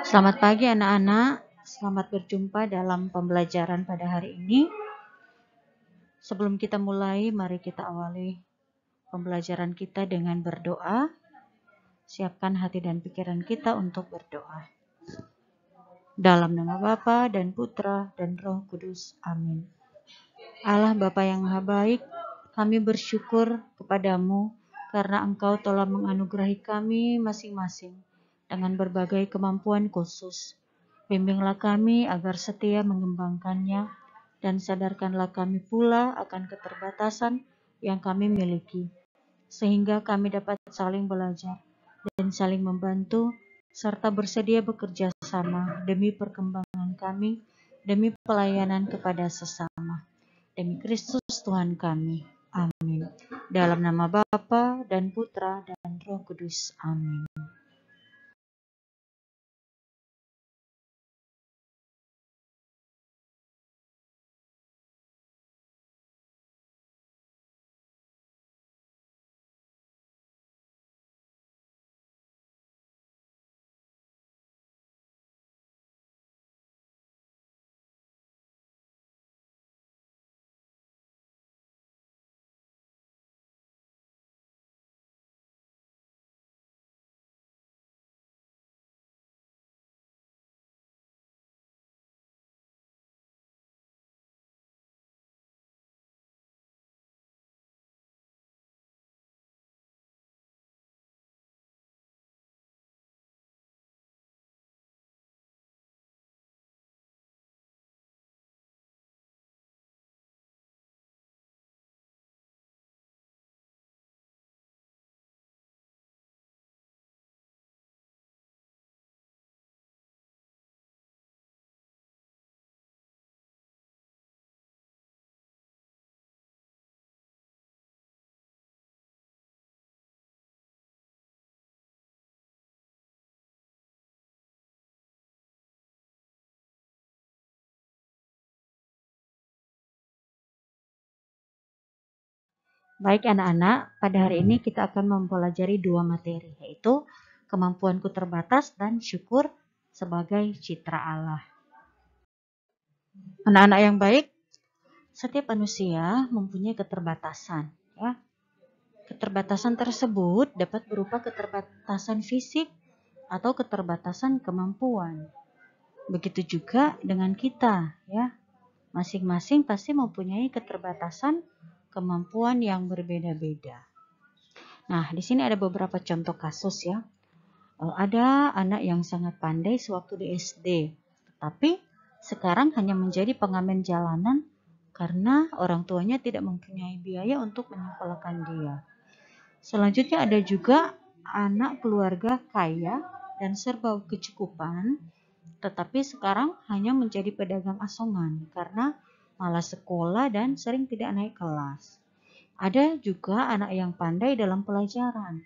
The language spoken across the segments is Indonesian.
Selamat pagi anak-anak, selamat berjumpa dalam pembelajaran pada hari ini. Sebelum kita mulai, mari kita awali pembelajaran kita dengan berdoa. Siapkan hati dan pikiran kita untuk berdoa. Dalam nama Bapa dan Putra dan Roh Kudus, amin. Allah Bapa yang Maha Baik, kami bersyukur kepadamu karena Engkau telah menganugerahi kami masing-masing dengan berbagai kemampuan khusus. Bimbinglah kami agar setia mengembangkannya dan sadarkanlah kami pula akan keterbatasan yang kami miliki, sehingga kami dapat saling belajar dan saling membantu serta bersedia bekerja sama demi perkembangan kami, demi pelayanan kepada sesama. Demi Kristus Tuhan kami. Amin. Dalam nama Bapa dan Putra dan Roh Kudus. Amin. Baik anak-anak, pada hari ini kita akan mempelajari dua materi, yaitu kemampuanku terbatas dan syukur sebagai citra Allah. Anak-anak yang baik, setiap manusia mempunyai keterbatasan. Ya. Keterbatasan tersebut dapat berupa keterbatasan fisik atau keterbatasan kemampuan. Begitu juga dengan kita, ya. Masing-masing pasti mempunyai keterbatasan kemampuan yang berbeda-beda. Nah, di sini ada beberapa contoh kasus ya. Ada anak yang sangat pandai sewaktu di SD, tetapi sekarang hanya menjadi pengamen jalanan karena orang tuanya tidak mempunyai biaya untuk menyekolahkan dia. Selanjutnya ada juga anak keluarga kaya dan serba kecukupan, tetapi sekarang hanya menjadi pedagang asongan karena malas sekolah dan sering tidak naik kelas. Ada juga anak yang pandai dalam pelajaran,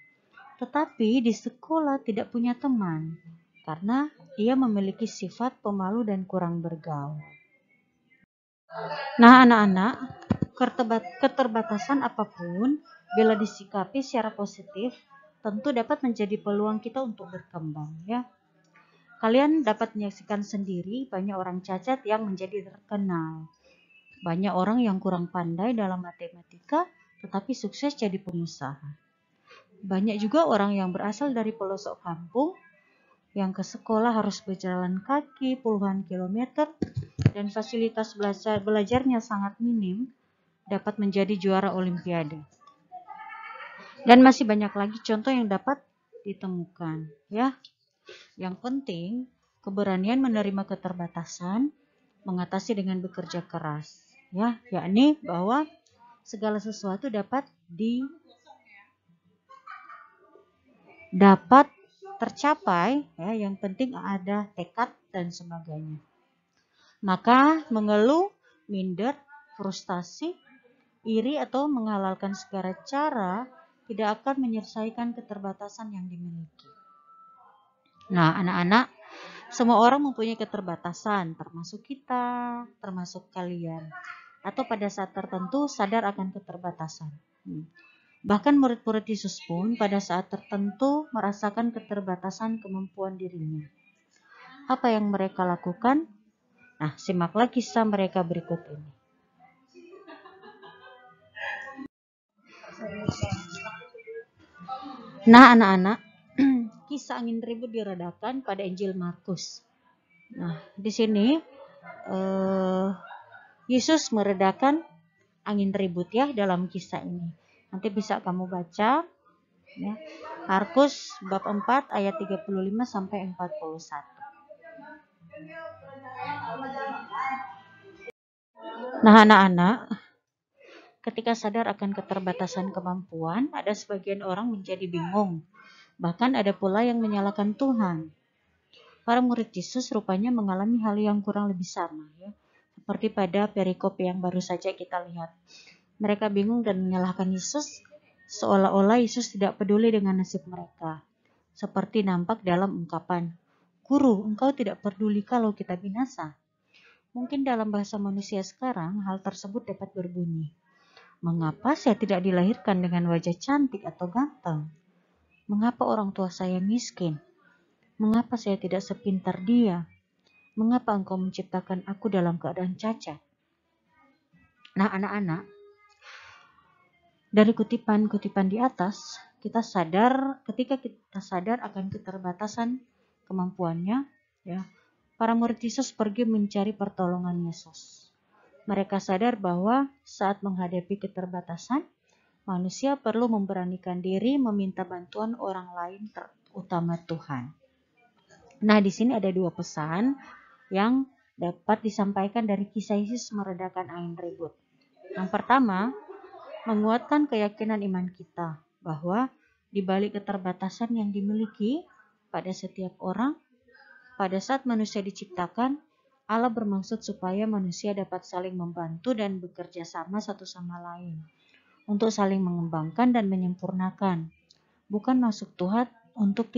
tetapi di sekolah tidak punya teman karena ia memiliki sifat pemalu dan kurang bergaul. Nah, anak-anak, keterbatasan apapun bila disikapi secara positif tentu dapat menjadi peluang kita untuk berkembang, ya. Kalian dapat menyaksikan sendiri banyak orang cacat yang menjadi terkenal. Banyak orang yang kurang pandai dalam matematika tetapi sukses jadi pengusaha. Banyak juga orang yang berasal dari pelosok kampung yang ke sekolah harus berjalan kaki puluhan kilometer dan fasilitas belajarnya sangat minim dapat menjadi juara olimpiade. Dan masih banyak lagi contoh yang dapat ditemukan, ya. Yang penting, keberanian menerima keterbatasan, mengatasi dengan bekerja keras, ya, yakni bahwa segala sesuatu dapat tercapai, ya, yang penting ada tekad dan sebagainya. Maka mengeluh, minder, frustasi, iri atau menghalalkan segala cara tidak akan menyelesaikan keterbatasan yang dimiliki. Nah, anak-anak, semua orang mempunyai keterbatasan, termasuk kita, termasuk kalian. Atau pada saat tertentu sadar akan keterbatasan. Bahkan murid-murid Yesus pun pada saat tertentu merasakan keterbatasan kemampuan dirinya. Apa yang mereka lakukan? Nah, simaklah kisah mereka berikut ini. Nah, anak-anak, kisah angin ribut diredakan pada Injil Markus. Nah, di sini Yesus meredakan angin ribut ya dalam kisah ini. Nanti bisa kamu baca ya. Markus bab 4 ayat 35 sampai 41. Nah, anak-anak, ketika sadar akan keterbatasan kemampuan, ada sebagian orang menjadi bingung. Bahkan ada pula yang menyalahkan Tuhan. Para murid Yesus rupanya mengalami hal yang kurang lebih sama ya. Seperti pada perikop yang baru saja kita lihat. Mereka bingung dan menyalahkan Yesus seolah-olah Yesus tidak peduli dengan nasib mereka. Seperti nampak dalam ungkapan, "Guru, engkau tidak peduli kalau kita binasa." Mungkin dalam bahasa manusia sekarang hal tersebut dapat berbunyi, "Mengapa saya tidak dilahirkan dengan wajah cantik atau ganteng? Mengapa orang tua saya miskin? Mengapa saya tidak sepintar dia? Mengapa engkau menciptakan aku dalam keadaan cacat?" Nah, anak-anak, dari kutipan-kutipan di atas, ketika kita sadar akan keterbatasan kemampuannya, ya, para murid Yesus pergi mencari pertolongan Yesus. Mereka sadar bahwa saat menghadapi keterbatasan, manusia perlu memberanikan diri meminta bantuan orang lain, terutama Tuhan. Nah, di sini ada dua pesan yang dapat disampaikan dari kisah Yesus meredakan angin ribut. Yang pertama, menguatkan keyakinan iman kita bahwa di balik keterbatasan yang dimiliki pada setiap orang, pada saat manusia diciptakan, Allah bermaksud supaya manusia dapat saling membantu dan bekerja sama satu sama lain untuk saling mengembangkan dan menyempurnakan. Bukan masuk Tuhan untuk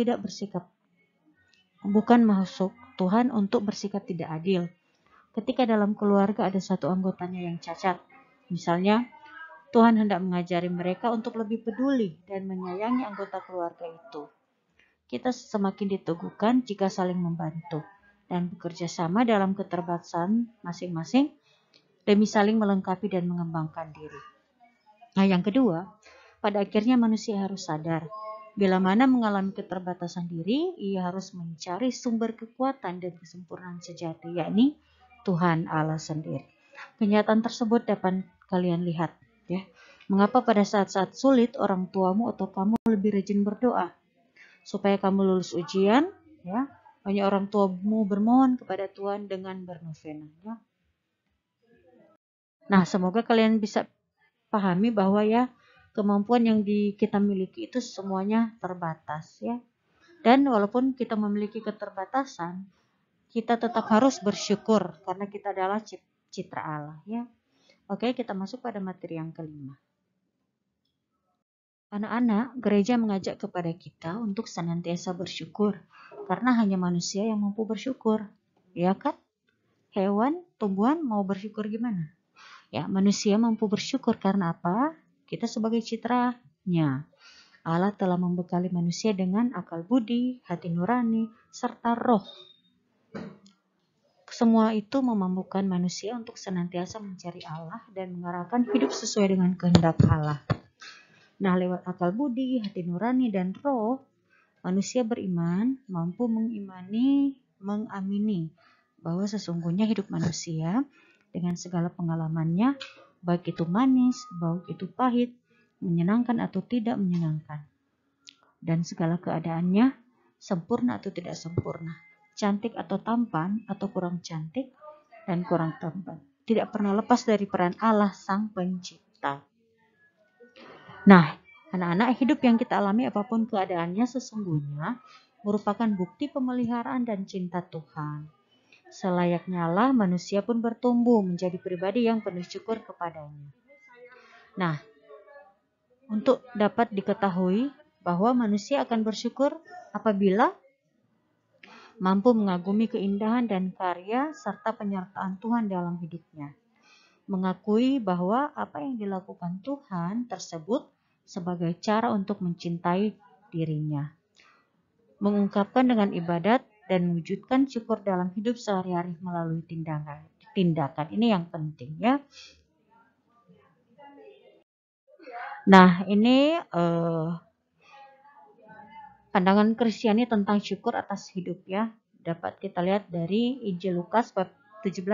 bersikap tidak adil. Ketika dalam keluarga ada satu anggotanya yang cacat, misalnya Tuhan hendak mengajari mereka untuk lebih peduli dan menyayangi anggota keluarga itu. Kita semakin diteguhkan jika saling membantu dan bekerja sama dalam keterbatasan masing-masing demi saling melengkapi dan mengembangkan diri. Nah, yang kedua, pada akhirnya manusia harus sadar, bila mana mengalami keterbatasan diri, ia harus mencari sumber kekuatan dan kesempurnaan sejati, yakni Tuhan Allah sendiri. Kenyataan tersebut dapat kalian lihat ya. Mengapa pada saat-saat sulit orang tuamu atau kamu lebih rajin berdoa supaya kamu lulus ujian ya? Banyak orang tuamu bermohon kepada Tuhan dengan bernovena ya. Nah, semoga kalian bisa pahami bahwa ya kemampuan yang kita miliki itu semuanya terbatas ya. Dan walaupun kita memiliki keterbatasan, kita tetap harus bersyukur karena kita adalah citra Allah ya. Oke, kita masuk pada materi yang kelima. Anak-anak, gereja mengajak kepada kita untuk senantiasa bersyukur, karena hanya manusia yang mampu bersyukur. Ya kan? Hewan, tumbuhan mau bersyukur gimana? Ya, manusia mampu bersyukur karena apa? Kita sebagai citranya. Allah telah membekali manusia dengan akal budi, hati nurani, serta roh. Semua itu memampukan manusia untuk senantiasa mencari Allah dan mengarahkan hidup sesuai dengan kehendak Allah. Nah, lewat akal budi, hati nurani, dan roh, manusia beriman, mampu mengamini bahwa sesungguhnya hidup manusia dengan segala pengalamannya, baik itu manis, baik itu pahit, menyenangkan atau tidak menyenangkan, dan segala keadaannya, sempurna atau tidak sempurna, cantik atau tampan, atau kurang cantik dan kurang tampan, tidak pernah lepas dari peran Allah Sang Pencipta. Nah, anak-anak, hidup yang kita alami apapun keadaannya sesungguhnya merupakan bukti pemeliharaan dan cinta Tuhan. Selayaknya Allah, manusia pun bertumbuh menjadi pribadi yang penuh syukur kepadanya. Nah, untuk dapat diketahui bahwa manusia akan bersyukur apabila mampu mengagumi keindahan dan karya serta penyertaan Tuhan dalam hidupnya. Mengakui bahwa apa yang dilakukan Tuhan tersebut sebagai cara untuk mencintai dirinya. Mengungkapkan dengan ibadat dan mewujudkan syukur dalam hidup sehari-hari melalui tindakan. Ini yang penting ya. Nah, ini pandangan Kristiani tentang syukur atas hidup ya. Dapat kita lihat dari Injil Lukas bab 17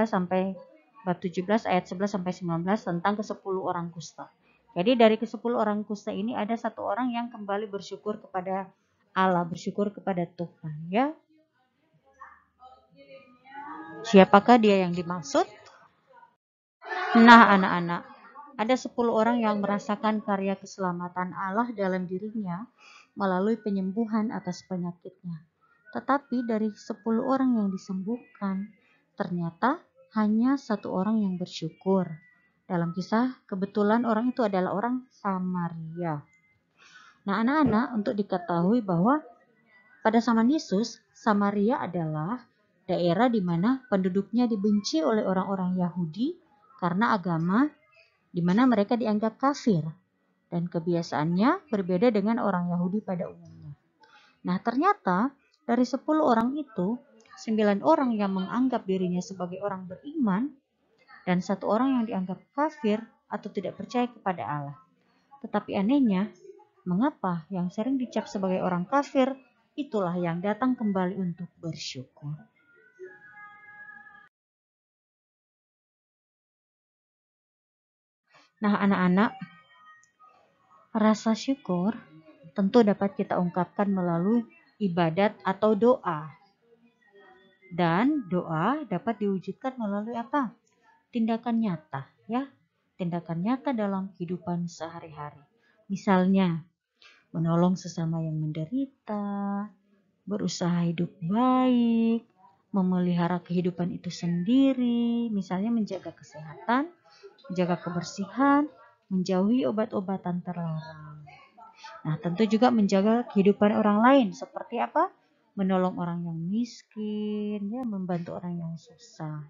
ayat 11 sampai 19 tentang ke-10 orang kusta. Jadi dari ke-10 orang kusta ini ada satu orang yang kembali bersyukur kepada Allah, bersyukur kepada Tuhan ya. Siapakah dia yang dimaksud? Nah, anak-anak, ada 10 orang yang merasakan karya keselamatan Allah dalam dirinya melalui penyembuhan atas penyakitnya. Tetapi dari 10 orang yang disembuhkan, ternyata hanya satu orang yang bersyukur. Dalam kisah, kebetulan orang itu adalah orang Samaria. Nah, anak-anak, untuk diketahui bahwa pada zaman Yesus, Samaria adalah daerah di mana penduduknya dibenci oleh orang-orang Yahudi karena agama di mana mereka dianggap kafir dan kebiasaannya berbeda dengan orang Yahudi pada umumnya. Nah, ternyata dari 10 orang itu, 9 orang yang menganggap dirinya sebagai orang beriman dan satu orang yang dianggap kafir atau tidak percaya kepada Allah. Tetapi anehnya, mengapa yang sering dicap sebagai orang kafir itulah yang datang kembali untuk bersyukur. Nah, anak-anak, rasa syukur tentu dapat kita ungkapkan melalui ibadat atau doa. Dan doa dapat diwujudkan melalui apa? Tindakan nyata, ya. Tindakan nyata dalam kehidupan sehari-hari. Misalnya, menolong sesama yang menderita, berusaha hidup baik, memelihara kehidupan itu sendiri, misalnya menjaga kesehatan, menjaga kebersihan, menjauhi obat-obatan terlarang. Nah, tentu juga menjaga kehidupan orang lain seperti apa? Menolong orang yang miskin, ya, membantu orang yang susah.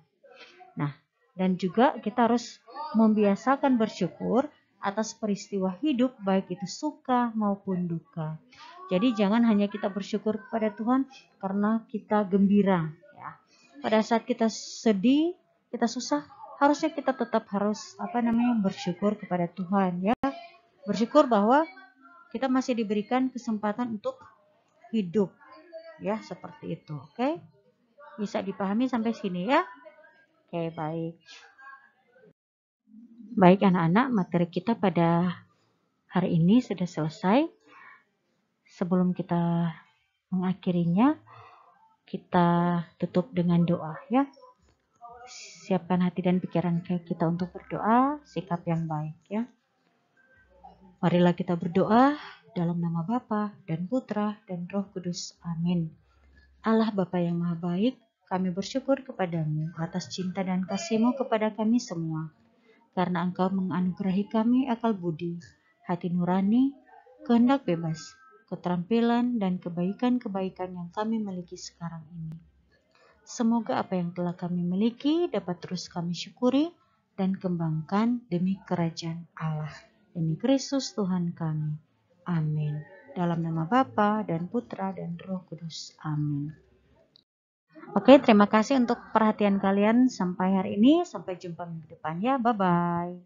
Nah, dan juga kita harus membiasakan bersyukur atas peristiwa hidup baik itu suka maupun duka. Jadi jangan hanya kita bersyukur kepada Tuhan karena kita gembira, ya. Pada saat kita sedih, kita susah, harusnya kita tetap harus bersyukur kepada Tuhan, ya. Bersyukur bahwa kita masih diberikan kesempatan untuk hidup, ya, seperti itu. Oke? Bisa dipahami sampai sini ya? Oke, baik. Baik anak-anak, materi kita pada hari ini sudah selesai. Sebelum kita mengakhirinya, kita tutup dengan doa ya. Siapkan hati dan pikiran kita untuk berdoa, sikap yang baik ya. Marilah kita berdoa dalam nama Bapa dan Putra dan Roh Kudus. Amin. Allah Bapa yang Maha Baik, kami bersyukur kepadamu atas cinta dan kasih-Mu kepada kami semua. Karena Engkau menganugerahi kami akal budi, hati nurani, kehendak bebas, keterampilan, dan kebaikan-kebaikan yang kami miliki sekarang ini. Semoga apa yang telah kami miliki dapat terus kami syukuri dan kembangkan demi kerajaan Allah. Demi Kristus Tuhan kami. Amin. Dalam nama Bapa dan Putra dan Roh Kudus. Amin. Oke, terima kasih untuk perhatian kalian sampai hari ini. Sampai jumpa minggu depan ya. Bye-bye.